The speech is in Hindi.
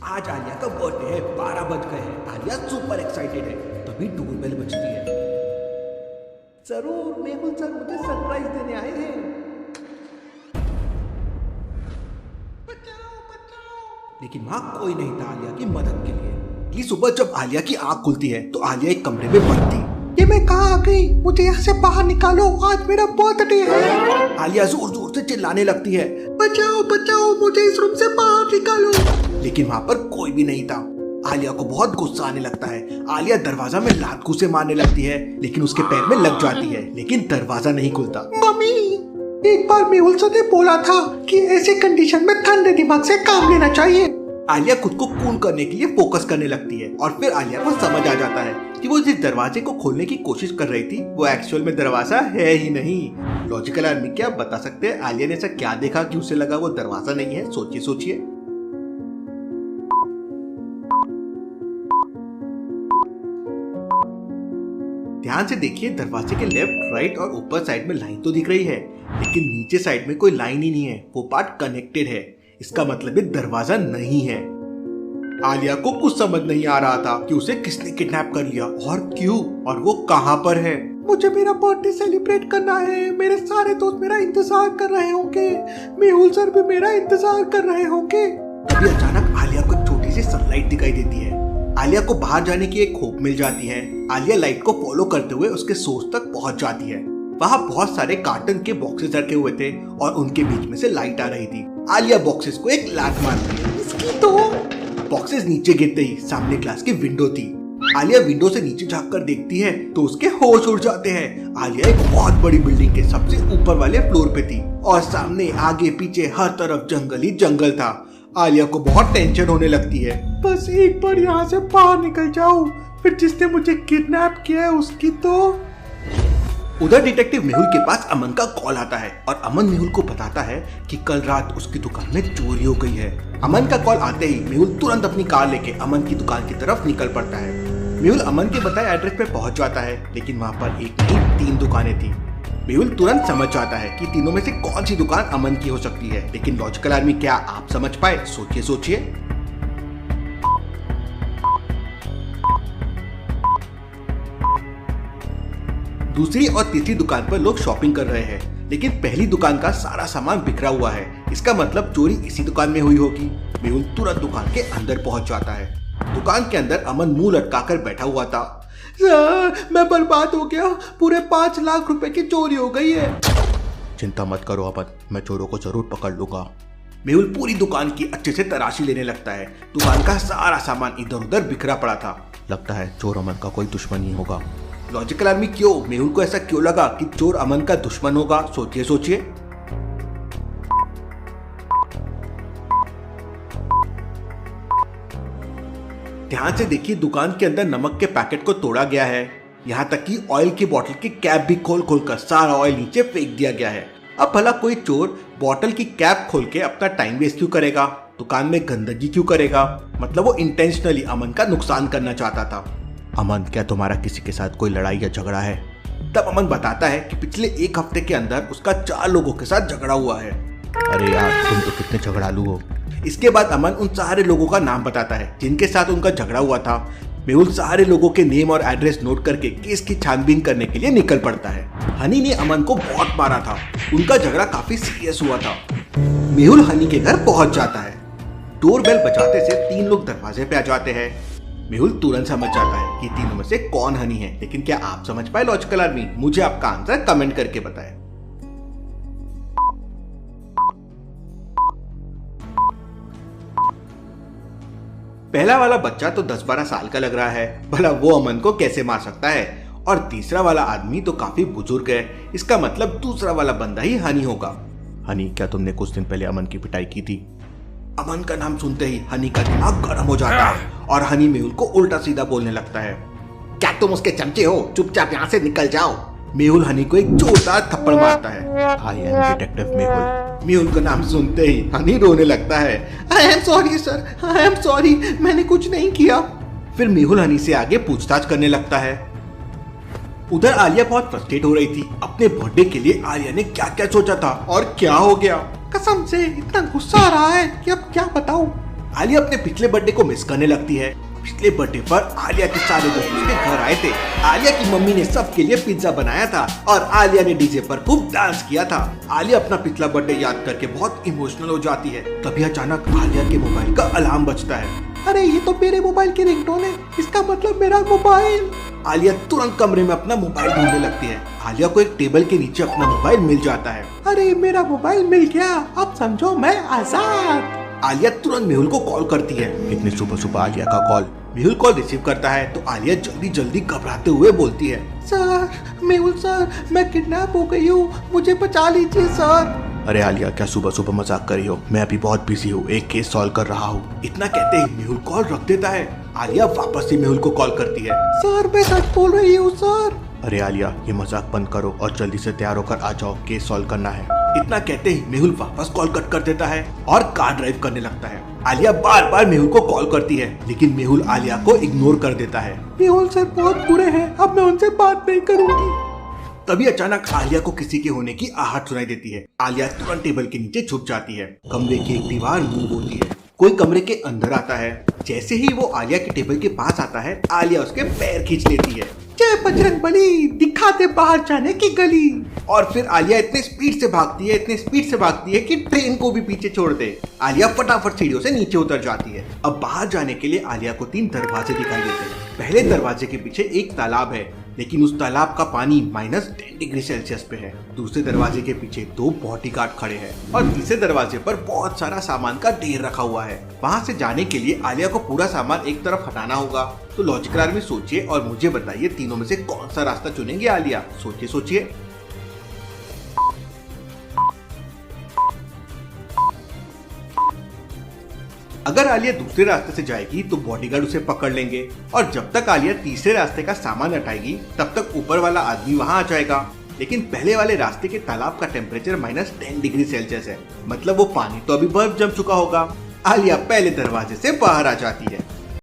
आज आलिया का बर्थडे है, 12 बज गए हैं। आलिया सुपर एक्साइटेड है। तभी डोरबेल बजती है। जरूर मेहुल सर मुझे सरप्राइज देने आए हैं। लेकिन वहां कोई नहीं था आलिया की मदद के लिए। अगली सुबह जब आलिया की आंख खुलती है तो आलिया एक कमरे में बंद थी। ये मैं कहाँ आ गई? मुझे यहाँ से बाहर निकालो, आज मेरा बर्थडे है। आलिया जोर जोर से चिल्लाने लगती है, बचाओ बचाओ, मुझे इस रूम से बाहर निकालो। लेकिन वहां पर कोई भी नहीं था। आलिया को बहुत गुस्सा आने लगता है। आलिया दरवाजा में लात घूंसे मारने लगती है, लेकिन उसके पैर में लग जाती है, लेकिन दरवाजा नहीं खुलता। मम्मी, एक बार मेहुल सर ने बोला था कि ऐसे कंडीशन में ठंडे दिमाग से काम लेना चाहिए। आलिया खुद को कूल करने के लिए फोकस करने लगती है और फिर आलिया को समझ आ जाता है कि वो जिस दरवाजे को खोलने की कोशिश कर रही थी वो एक्चुअल में दरवाजा है ही नहीं। लॉजिकल आदमी क्या बता सकते हैं आलिया ने ऐसा क्या देखा कि उसे लगा वो दरवाजा नहीं है? सोचिए सोचिए। ध्यान से देखिए, दरवाजे के लेफ्ट, राइट और ऊपर साइड में लाइन तो दिख रही है, लेकिन नीचे साइड में कोई लाइन ही नहीं है। वो पार्ट कनेक्टेड है। इसका मतलब ये दरवाजा नहीं है। आलिया को कुछ समझ नहीं आ रहा था कि उसे किसने किडनैप कर लिया और क्यों, और वो कहां पर है। मुझे मेरा बर्थडे सेलिब्रेट करना है। मेरे सारे दोस्त मेरा इंतजार कर रहे होंगे। मेहुल सर भी मेरा इंतजार कर रहे होंगे। तभी अचानक आलिया को एक छोटी सी सनलाइट दिखाई देती है। आलिया को बाहर जाने की एक होप मिल जाती है। आलिया लाइट को फॉलो करते हुए उसके सोर्स तक पहुंच जाती है। वहाँ बहुत सारे कार्टन के बॉक्सेस रखे हुए थे और उनके बीच में से लाइट आ रही थी। आलिया बॉक्सेस को एक लात मारती है। इसकी तो बॉक्सेस नीचे गिरते ही सामने ग्लास की विंडो थी। आलिया विंडो से नीचे झांक कर देखती है तो उसके होश उड़ जाते हैं। आलिया एक बहुत बड़ी बिल्डिंग के सबसे ऊपर वाले फ्लोर पे थी और सामने आगे पीछे हर तरफ जंगल ही जंगल था। आलिया को बहुत टेंशन होने लगती है। बस एक बार यहाँ से बाहर निकल जाऊं, फिर जिसने मुझे किडनैप किया है उसकी तो। उधर डिटेक्टिव मेहुल के पास अमन का कॉल आता है और अमन मेहुल को बताता है कि कल रात उसकी दुकान में चोरी हो गई है। अमन का कॉल आते ही मेहुल तुरंत अपनी कार लेके अमन की दुकान की तरफ निकल पड़ता है। मेहुल अमन के बताए एड्रेस पे पहुंच जाता है, लेकिन वहाँ पर एक नहीं 3 दुकानें थी। मेहुल तुरंत समझ जाता है कि तीनों में से कौन सी दुकान अमन की हो सकती है, लेकिन लॉजिकल आदमी क्या आप समझ पाए? सोचिए सोचिए। दूसरी और तीसरी दुकान पर लोग शॉपिंग कर रहे हैं, लेकिन पहली दुकान का सारा सामान बिखरा हुआ है। इसका मतलब चोरी इसी दुकान में हुई होगी। मेहुल तुरंत दुकान के अंदर पहुंच जाता है। दुकान के अंदर अमन मुंह लटकाकर बैठा हुआ था। मैं बर्बाद हो गया, पूरे 5 लाख रुपए की चोरी हो गई है। चिंता मत करो अमन, मैं चोरों को जरूर पकड़ लूंगा। मेहुल पूरी दुकान की अच्छे से तलाशी लेने लगता है। दुकान का सारा सामान इधर उधर बिखरा पड़ा था। लगता है चोर अमन का कोई दुश्मन ही होगा। लॉजिकल आदमी क्यों, मेहुल को ऐसा क्यों लगा कि चोर अमन का दुश्मन होगा? सोचिए सोचिए। ध्यान से देखिए, दुकान के अंदर नमक के पैकेट को तोड़ा गया है। यहाँ तक कि ऑयल की बोतल की कैप भी खोल खोल कर सारा ऑयल नीचे फेंक दिया गया है। अब भला कोई चोर बोतल की कैप खोल के अपना टाइम वेस्ट क्यों करेगा? दुकान में गंदगी क्यों करेगा? मतलब वो इंटेंशनली अमन का नुकसान करना चाहता था। अमन, क्या तुम्हारा किसी के साथ कोई लड़ाई या झगड़ा है? तब अमन बताता है कि पिछले 1 हफ्ते के अंदर उसका 4 लोगों के साथ झगड़ा हुआ है। अरे यार, तुम तो कितने झगड़ालू हो। इसके बाद अमन उन सारे लोगों का नाम बताता है जिनके साथ उनका झगड़ा हुआ था। मेहुल सारे लोगों के नेम और एड्रेस नोट करके केस की छानबीन करने के लिए निकल पड़ता है। हनी ने अमन को बहुत मारा था। उनका झगड़ा काफी सीरियस हुआ था। मेहुल हनी के घर पहुंच जाता है। डोरबेल बजाते से 3 लोग दरवाजे पे आ जाते हैं। मेहुल तुरंत समझ जाता है कि तीनों में से कौन हनी है, लेकिन क्या आप समझ पाए लॉजिकल आदमी? मुझे आपका आंसर कमेंट करके बताएं। पहला वाला बच्चा तो 10-12 साल का लग रहा है, भला वो अमन को कैसे मार सकता है? और तीसरा वाला आदमी तो काफी बुजुर्ग है। इसका मतलब दूसरा वाला बंदा ही हनी होगा। हनी, क्या तुमने कुछ दिन पहले अमन की पिटाई की थी? अमन का नाम सुनते ही हनी का दिमाग गर्म हो जाता है और हनी मेहुल को उल्टा सीधा बोलने लगता है। क्या तुम उसके चमचे हो? चुपचाप यहाँ से निकल जाओ। मेहुल हनी को एक जोरदार थप्पड़ मारता है। I am detective Mehul. Mehul का नाम सुनते ही हनी रोने लगता है। I am sorry sir, I am sorry, मैंने कुछ नहीं किया। फिर मेहुल हनी से आगे पूछताछ करने लगता है। उधर आलिया बहुत फ्रस्ट्रेट हो रही थी। अपने बर्थडे के लिए आलिया ने क्या क्या सोचा था और क्या हो गया। कसम से इतना गुस्सा आ रहा है कि अब क्या बताऊं। आलिया अपने पिछले बर्थडे को मिस करने लगती है। पिछले बर्थडे पर आलिया के सारे दोस्त उसके घर आए थे। आलिया की मम्मी ने सबके लिए पिज्जा बनाया था और आलिया ने डीजे पर खूब डांस किया था। आलिया अपना पिछला बर्थडे याद करके बहुत इमोशनल हो जाती है। तभी अचानक आलिया के मोबाइल का अलार्म बजता है। अरे ये तो मेरे मोबाइल की रिंगटोन है, इसका मतलब मेरा मोबाइल। आलिया तुरंत कमरे में अपना मोबाइल ढूंढने लगती है। आलिया को एक टेबल के नीचे अपना मोबाइल मिल जाता है। अरे मेरा मोबाइल मिल गया, अब समझो मैं आजाद। आलिया तुरंत मेहुल को कॉल करती है। इतनी सुबह सुबह आलिया का कॉल। मेहुल कॉल रिसीव करता है तो आलिया जल्दी जल्दी घबराते हुए बोलती है, सर, मेहुल सर, मैं किडनैप हो गई हूँ, मुझे बचा लीजिए सर। अरे आलिया, क्या सुबह सुबह मजाक कर रही हो? मैं अभी बहुत बिजी हूँ, एक केस सॉल्व कर रहा हूँ। इतना कहते ही मेहुल कॉल रख देता है। आलिया वापस से मेहुल को कॉल करती है। सर मैं सच बोल रही हूँ सर। अरे आलिया, ये मजाक बंद करो और जल्दी से तैयार होकर आ जाओ, केस सॉल्व करना है। इतना कहते ही मेहुल वापस कॉल कट कर देता है और कार ड्राइव करने लगता है। आलिया बार बार मेहुल को कॉल करती है लेकिन मेहुल आलिया को इग्नोर कर देता है। मेहुल सर बहुत बुरे हैं, अब मैं उनसे बात नहीं करूंगी। तभी अचानक आलिया को किसी के होने की आहट सुनाई देती है। आलिया तुरंत टेबल के नीचे छुप जाती है। कमरे की एक दीवार मूव होती है। कोई कमरे के अंदर आता है। जैसे ही वो आलिया के टेबल के पास आता है, आलिया उसके पैर खींच लेती है। जय बजरंग बली, दिखा दे बाहर जाने की गली। और फिर आलिया इतने स्पीड से भागती है कि ट्रेन को भी पीछे छोड़ दे। आलिया फटाफट सीढ़ियों से नीचे उतर जाती है। अब बाहर जाने के लिए आलिया को 3 दरवाजे दिखाई देते हैं। पहले दरवाजे के पीछे एक तालाब है लेकिन उस तालाब का पानी -10 डिग्री सेल्सियस पे है। दूसरे दरवाजे के पीछे 2 बॉडीगार्ड खड़े हैं और तीसरे दरवाजे पर बहुत सारा सामान का ढेर रखा हुआ है। वहाँ से जाने के लिए आलिया को पूरा सामान एक तरफ हटाना होगा। तो लॉजिकल आर्मी सोचिए और मुझे बताइए, तीनों में से कौन सा रास्ता चुनेंगे आलिया? सोचिए। अगर आलिया दूसरे रास्ते से जाएगी तो बॉडीगार्ड उसे पकड़ लेंगे और जब तक आलिया तीसरे रास्ते का सामान हटाएगी तब तक ऊपर वाला आदमी वहां आ जाएगा। लेकिन पहले वाले रास्ते के तालाब का टेम्परेचर -10 डिग्री सेल्सियस है, मतलब वो पानी तो अभी बर्फ जम चुका होगा। आलिया पहले दरवाजे से बाहर आ जाती है।